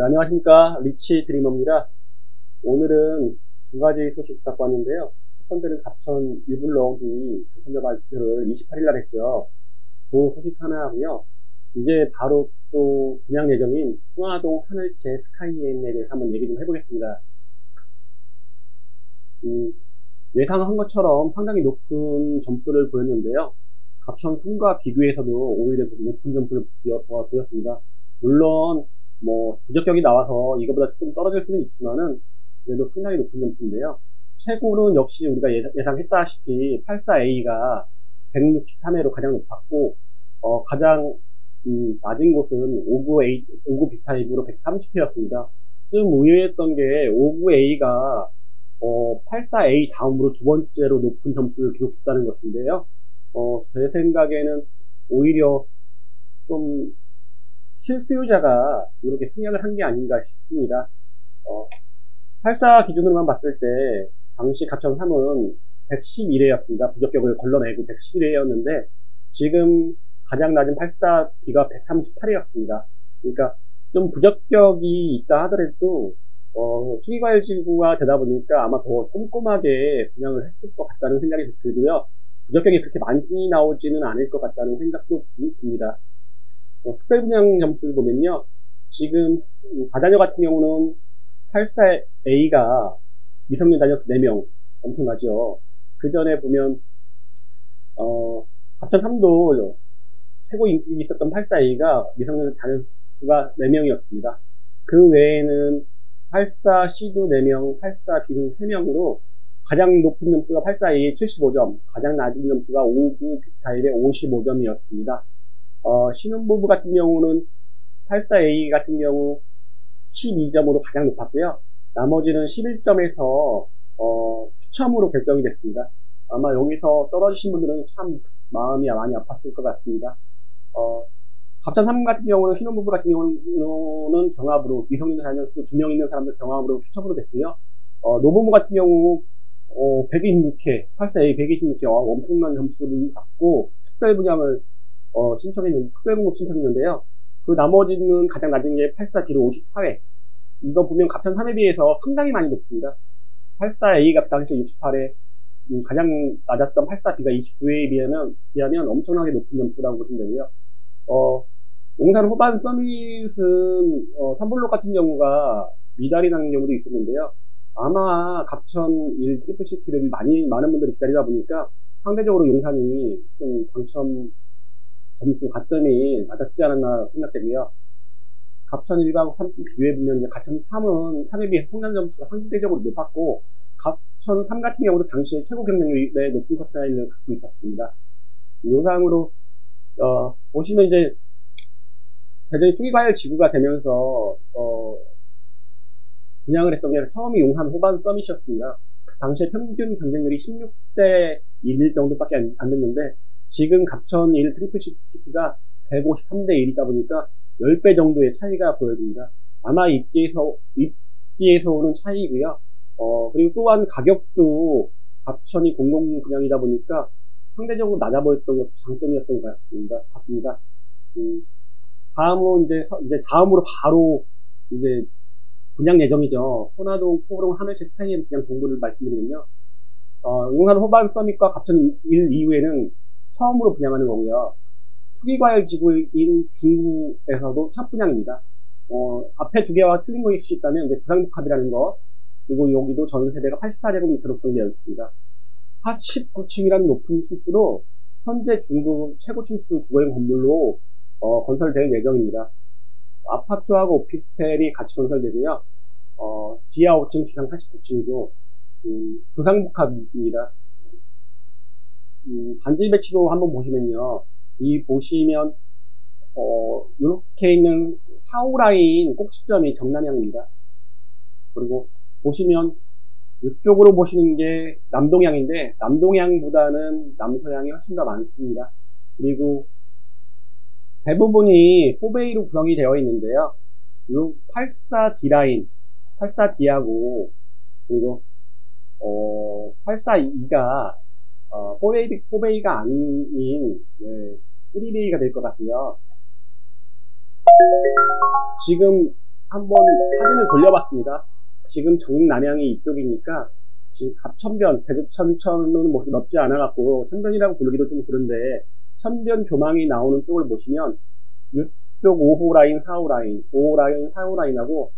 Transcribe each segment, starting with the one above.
안녕하십니까. 리치 드리머입니다. 오늘은 두 가지 소식 갖고 왔는데요. 첫 번째는 갑천 일블럭이 당첨자 발표를 28일날 했죠. 그 소식 하나 하고요. 이제 바로 또 분양 예정인 흥화동 하늘채 스카이엔에 대해서 한번 얘기 좀 해보겠습니다. 예상한 것처럼 상당히 높은 점수를 보였는데요. 갑천 3과 비교해서도 오히려 더 높은 점수를 보였습니다. 물론 부적격이 나와서 이거보다 좀 떨어질 수는 있지만은 그래도 상당히 높은 점수인데요. 최고는 역시 우리가 예상했다시피 84A가 163회로 가장 높았고, 가장 낮은 곳은 59 B타입으로 130회였습니다. 좀 의외였던 게 59A가 84A 다음으로 두 번째로 높은 점수를 기록했다는 것인데요. 제 생각에는 오히려 좀 실수요자가 이렇게 생략을 한 게 아닌가 싶습니다. 84 기준으로만 봤을 때 당시 갑천 3은 111회였습니다. 부적격을 걸러내고 111회였는데 지금 가장 낮은 84B가 138회였습니다. 그러니까 좀 부적격이 있다 하더라도 투기과열지구가 되다 보니까 아마 더 꼼꼼하게 분양을 했을 것 같다는 생각이 들고요. 부적격이 그렇게 많이 나오지는 않을 것 같다는 생각도 듭니다. 특별분양 점수를 보면요. 지금 다자녀 같은 경우는 84A가 미성년 자녀 4명 엄청나죠. 그 전에 보면 갑천 3도 최고 인기 있었던 84A가 미성년 자녀 수가 4명이었습니다. 그 외에는 84C도 4명, 84B는 3명으로 가장 높은 점수가 84A의 75점, 가장 낮은 점수가 59 B타입의 55점이었습니다. 신혼부부 같은 경우는 84A 같은 경우 12점으로 가장 높았고요. 나머지는 11점에서 추첨으로 결정이 됐습니다. 아마 여기서 떨어지신 분들은 참 마음이 많이 아팠을 것 같습니다. 갑천 3 같은 경우는 신혼부부 같은 경우는 경합으로 미성년 자녀 수 2명 있는 사람들 경합으로 추첨으로 됐고요. 노부부 같은 경우 126회 84A 126회 엄청난 점수를 갖고 특별 분양을 특별공급 신청했는데요. 그 나머지는 가장 낮은 게 84B로 54회. 이거 보면 갑천 3에 비해서 상당히 많이 높습니다. 84A가 그 당시에 68회, 가장 낮았던 84B가 29회에 비하면 엄청나게 높은 점수라고 보시면 되고요. 용산 호반 서밋은 3블록 같은 경우가 미달이 나는 경우도 있었는데요. 아마 갑천 1 트리플시티를 많은 분들이 기다리다 보니까 상대적으로 용산이 좀 당첨 점수 가점이 낮았지 않았나 생각되고요. 갑천 1과 3 비교해보면 갑천 3에 비해서 통장 점수가 상대적으로 높았고 갑천 3 같은 경우도 당시에 최고 경쟁률의 높은 커트라인을 갖고 있었습니다. 요상으로 보시면 이제 대전이 투기과열 지구가 되면서 분양을 했던 게 처음이 용산 호반 서밋이었습니다. 당시에 평균 경쟁률이 16대 1 정도밖에 안 됐는데 지금 갑천 1 트리플시티가 153대 1이다 보니까 10배 정도의 차이가 보여집니다. 아마 입지에서 오는 차이고요. 그리고 또한 가격도 갑천이 공공 분양이다 보니까 상대적으로 낮아 보였던 것도 장점이었던 것 같습니다. 다음은 이제 다음으로 바로 이제 분양 예정이죠. 손화동 포롱 하늘채 스카이엔 분양 정보를 말씀드리면요. 용산 호반 서밋과 갑천 1 이후에는 처음으로 분양하는 거고요. 투기과열 지구인 중구에서도 첫 분양입니다. 앞에 두 개와 틀린 것이 있다면 이제 주상복합이라는 거, 그리고 여기도 전세대가 84제곱미터로 구성되어 있습니다. 49층이라는 높은 층수로 현재 중구 최고 층수 주거용 건물로 건설될 예정입니다. 아파트하고 오피스텔이 같이 건설되고요. 지하 5층, 지상 49층이고 주상복합입니다. 반지 배치도 한번 보시면요. 보시면 이렇게 있는 4호 라인 꼭지점이 정남향입니다. 그리고 보시면 이쪽으로 보시는 게 남동향인데 남동향보다는 남서향이 훨씬 더 많습니다. 그리고 대부분이 4베이로 구성이 되어 있는데요. 이 84D 라인, 84D하고 그리고 84E가 4베이가 아닌 3베이가 될 것 같고요. 지금 한번 사진을 돌려봤습니다. 지금 정남향이 이쪽이니까 지금 갑천변, 대두천천은 뭐 넓지 않아갖고 천변이라고 부르기도 좀 그런데 천변 조망이 나오는 쪽을 보시면 이쪽 5호 라인, 4호 라인, 5호 라인, 4호 라인하고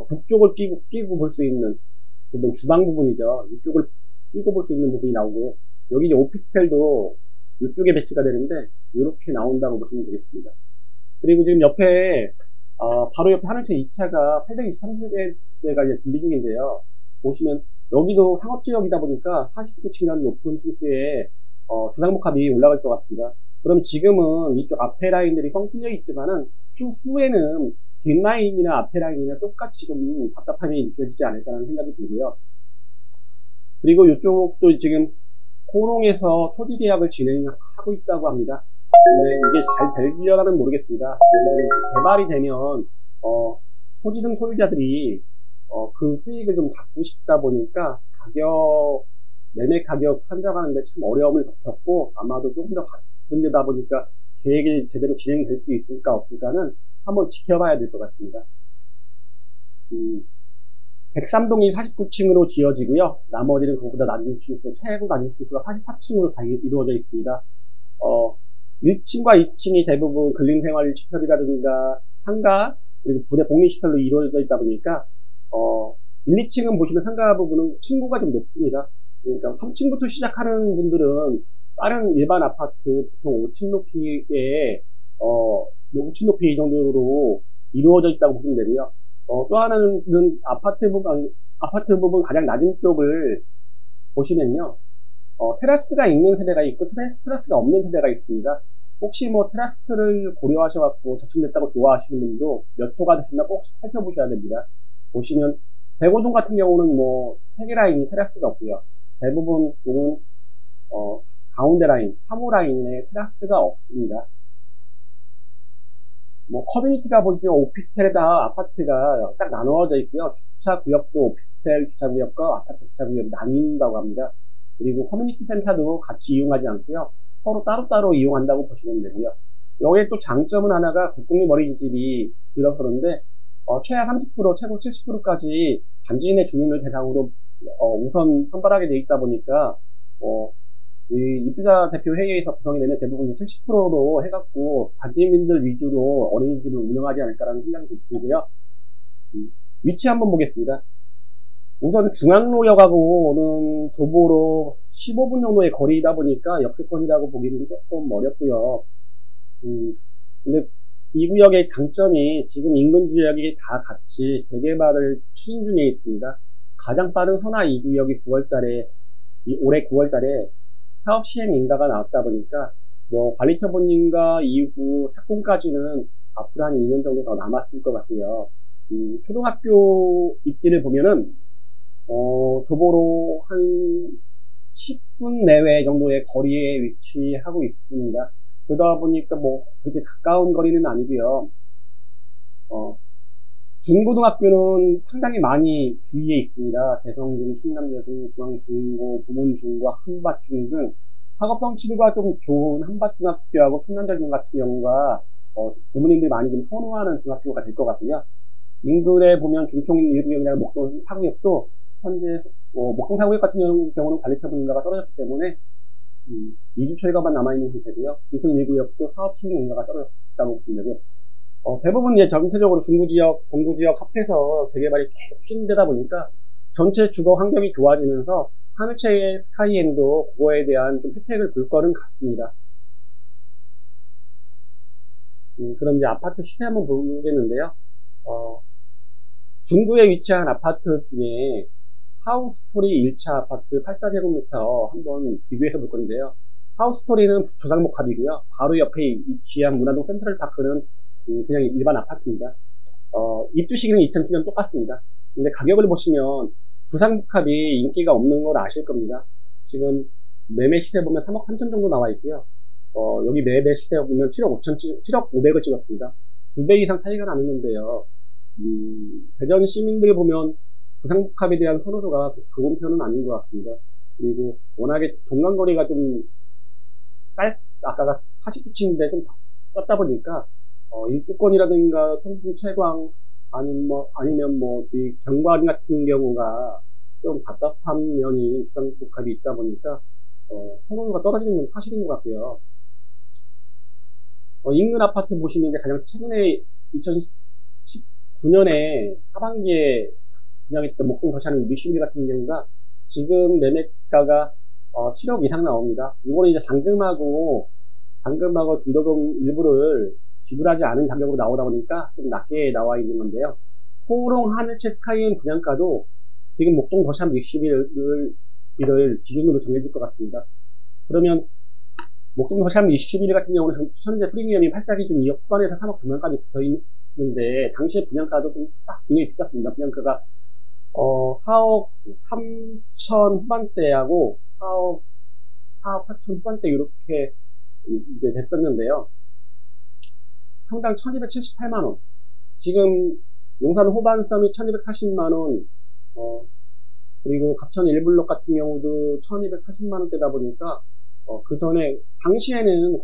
북쪽을 끼고 볼 수 있는 부분, 주방 부분이죠. 이쪽을 끼고 볼 수 있는 부분이 나오고 여기 이제 오피스텔도 이쪽에 배치가 되는데 이렇게 나온다고 보시면 되겠습니다. 그리고 지금 옆에 바로 옆에 하늘채 2차가 823세대가 이제 준비 중인데요. 보시면 여기도 상업지역이다 보니까 49층이라는 높은 층수에 주상복합이 올라갈 것 같습니다. 그럼 지금은 이쪽 앞에 라인들이 뻥 뚫려 있지만은 추후에는 뒷라인이나 앞에 라인이나 똑같이 좀 답답함이 느껴지지 않을까라는 생각이 들고요. 그리고 이쪽도 지금 코롱에서 토지 계약을 진행하고 있다고 합니다. 근데 이게 잘 되려나는 모르겠습니다. 왜냐면 개발이 되면 토지 등 소유자들이 그 수익을 좀 받고 싶다 보니까 매매 가격 산정하는데 참 어려움을 겪고 아마도 조금 더 받으려다 보니까 계획이 제대로 진행될 수 있을까 없을까는 한번 지켜봐야 될 것 같습니다. 103동이 49층으로 지어지고요. 나머지는 그보다 낮은 층수, 최고 낮은 층수가 44층으로 다 이루어져 있습니다. 1층과 2층이 대부분 근린생활시설이라든가 상가, 그리고 부대 복리시설로 이루어져 있다 보니까 1, 2층은 보시면 상가 부분은 층고가 좀 높습니다. 그러니까 3층부터 시작하는 분들은 다른 일반 아파트 보통 5층 높이에 5층 높이 정도로 이루어져 있다고 보시면 되고요. 또 하나는 아파트 부분 가장 낮은 쪽을 보시면요. 테라스가 있는 세대가 있고 테라스가 없는 세대가 있습니다. 혹시 뭐 테라스를 고려하셔갖고 저축됐다고 좋아하시는 분도 몇 호가 되셨나 꼭 살펴보셔야 됩니다. 보시면 대고동 같은 경우는 뭐 3개 라인이 테라스가 없고요. 대부분 동은 가운데 라인, 3호 라인에 테라스가 없습니다. 뭐 커뮤니티가 보시면 오피스텔에다 아파트가 딱 나누어져 있고요. 주차구역도 오피스텔 주차구역과 아파트 주차구역이 나뉜다고 합니다. 그리고 커뮤니티 센터도 같이 이용하지 않고요. 서로 따로따로 이용한다고 보시면 되고요. 여기에 또 장점은 하나가 국공립 어린이집이 들어서는데 최하 30%, 최고 70%까지 단지 내 주민을 대상으로 우선 선발하게 되어 있다 보니까 이 입주자 대표 회의에서 구성이 되면 대부분 70%로 해갖고 단지민들 위주로 어린이집을 운영하지 않을까라는 생각이 들고요. 위치 한번 보겠습니다. 우선 중앙로역하고는 도보로 15분 정도의 거리이다 보니까 역세권이라고 보기는 조금 어렵고요. 근데 이 구역의 장점이 지금 인근 지역이 다 같이 재개발을 추진 중에 있습니다. 가장 빠른 선화 2구역이 올해 9월달에 사업 시행 인가가 나왔다 보니까 뭐 관리처 본인가 이후 착공까지는 앞으로 한 2년 정도 더 남았을 것 같고요. 초등학교 입지를 보면은 도보로 한 10분 내외 정도의 거리에 위치하고 있습니다. 그러다 보니까 뭐 그렇게 가까운 거리는 아니고요. 중고등학교는 상당히 많이 주위에 있습니다. 대성중, 충남여중, 중앙중고, 부문중고, 한밭중 등 학업성 치료가 좀 좋은 한밭중학교하고 충남여중 같은 경우가 부모님들이 많이 좀 선호하는 중학교가 될 것 같고요. 인근에 보면 중청 1구역이나 목동 4구역도 현재 목동 4구역 같은 경우는 관리처 분인가가 떨어졌기 때문에 2주 초과만 남아있는 상태고요. 중청 1구역도 사업 시행 인가가 떨어졌다고 보시면 되고 대부분 이제 전체적으로 중구지역, 동구지역 합해서 재개발이 계속 추진되다 보니까 전체 주거 환경이 좋아지면서 하늘채의 스카이엔도 그거에 대한 좀 혜택을 볼 거는 같습니다. 그럼 이제 아파트 시세 한번 보겠는데요. 중구에 위치한 아파트 중에 하우스토리 1차 아파트 84제곱미터 한번 비교해서 볼 건데요. 하우스토리는 조상복합이고요. 바로 옆에 위치한 문화동 센트럴파크는 그냥 일반 아파트입니다. 입주 시기는 2007년 똑같습니다. 근데 가격을 보시면 주상복합이 인기가 없는 걸 아실 겁니다. 지금 매매 시세 보면 3억 3천 정도 나와 있고요. 여기 매매 시세 보면 7억 500을 찍었습니다. 2배 이상 차이가 나는 건데요. 대전 시민들 보면 주상복합에 대한 선호도가 좋은 편은 아닌 것 같습니다. 그리고 워낙에 동간거리가 좀 아까가 49층인데 좀 짧다 보니까 일주권이라든가 통풍 채광 아니면 이 경관 같은 경우가 좀 답답한 면이 주상복합이 있다 보니까, 선호도가 떨어지는 건 사실인 것 같고요. 인근 아파트 보시면 이제 가장 최근에 2019년에 하반기에 분양했던 목동 거시하는 미슈빌 같은 경우가 지금 매매가가 7억 이상 나옵니다. 이거는 이제 잔금하고 중도금 일부를 지불하지 않은 가격으로 나오다 보니까 좀 낮게 나와 있는 건데요. 호롱 하늘채 스카이엔 분양가도 지금 목동 더샵 61을 기준으로 정해질 것 같습니다. 그러면 목동 더샵 61 같은 경우는 현재 프리미엄이 8사 기준 2억 후반에서 3억 중반까지 붙어 있는데 당시에 분양가도 좀 굉장히 비쌌습니다. 분양가가 4억 3천 후반대하고 4억 4천 후반대 이렇게 이제 됐었는데요. 평당 1278만원. 지금 용산 호반섬이 1240만원, 그리고 갑천 1블록 같은 경우도 1240만원대다 보니까, 그 전에, 당시에는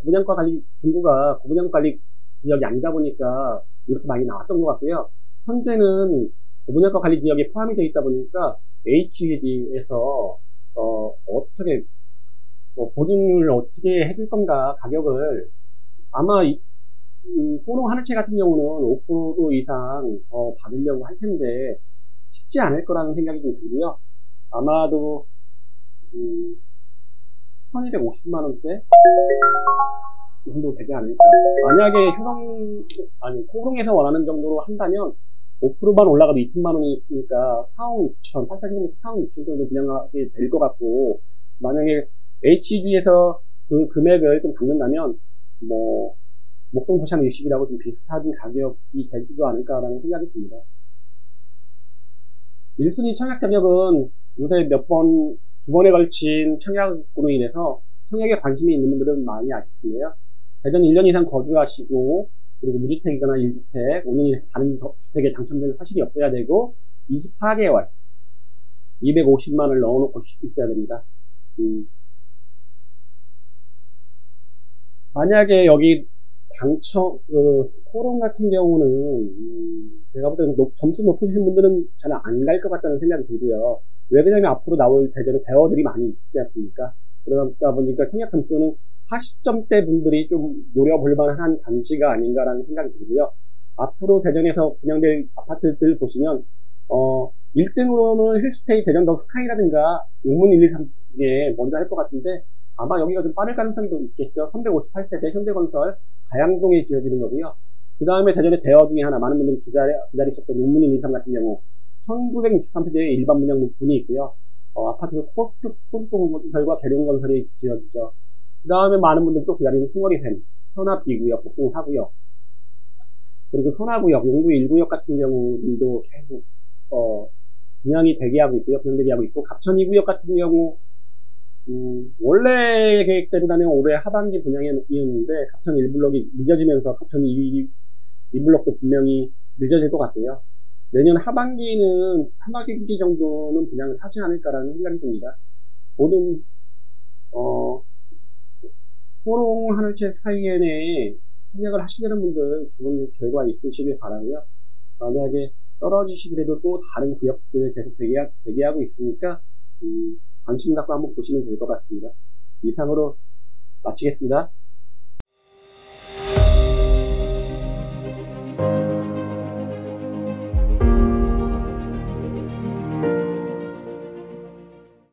중구가 고분양가 관리 지역이 아니다 보니까 이렇게 많이 나왔던 것 같고요. 현재는 고분양가 관리 지역에 포함이 되어 있다 보니까 HUD에서, 어떻게, 보증을 어떻게 해줄 건가, 가격을. 아마 호롱 하늘채 같은 경우는 5% 이상 더 받으려고 할 텐데 쉽지 않을 거라는 생각이 좀 들고요. 아마도 1250만원대 정도 되지 않을까. 만약에 호롱에서 원하는 정도로 한다면 5%만 올라가도 2천만원이니까 4억 6천, 84기금에서 4억 6천 정도 분양하게 될 것 같고, 만약에 HD에서 그 금액을 좀 잡는다면 목동 도샵 60이라고 좀 비슷한 가격이 되지도 않을까라는 생각이 듭니다. 1순위 청약 자격은 요새 두 번에 걸친 청약으로 인해서 청약에 관심이 있는 분들은 많이 아실 텐데요. 대전 1년 이상 거주하시고, 그리고 무주택이거나 1주택, 5년 이상 다른 주택에 당첨된 사실이 없어야 되고, 24개월, 250만원을 넣어놓고 있어야 됩니다. 만약에 여기 코롱 같은 경우는, 제가 볼 때는 점수 높으신 분들은 잘 안 갈 것 같다는 생각이 들고요. 왜 그러냐면 앞으로 나올 대전에 대어들이 많이 있지 않습니까? 그러다 보니까 청약 점수는 40점대 분들이 좀 노려볼 만한 단지가 아닌가라는 생각이 들고요. 앞으로 대전에서 분양될 아파트들 보시면, 1등으로는 힐스테이 대전 더 스카이라든가 용문 123 중에 먼저 할 것 같은데, 아마 여기가 좀 빠를 가능성이 있겠죠. 358세대 현대건설 가양동에 지어지는 거고요. 그 다음에 대전의 대어 중에 하나, 많은 분들이 기다리셨던 용문 123 같은 경우 1963세대의 일반 분양분이 있고요. 아파트는 코스트건설과 계룡건설이 지어지죠. 그 다음에 많은 분들이 또 기다리는 승월이샘, 선화 B구역, 목동 4구역, 그리고 선화구역, 용두 1구역 같은 경우들도 계속 분양이 대기하고 있고요. 분양 대기하고 있고, 갑천 2구역 같은 경우 원래 계획대로라면 올해 하반기 분양이었는데 갑천 1블록이 늦어지면서 갑천 2블록도 분명히 늦어질 것 같고요. 내년 하반기 정도는 분양을 하지 않을까라는 생각이 듭니다. 모든 호롱 하늘채 스카이엔에 청약을 하시려는 분들 좋은 결과 있으시길 바라고요. 만약에 떨어지시더라도 또 다른 구역들을 계속 대기하고 있으니까 관심 갖고 한번 보시면 될 것 같습니다. 이상으로 마치겠습니다.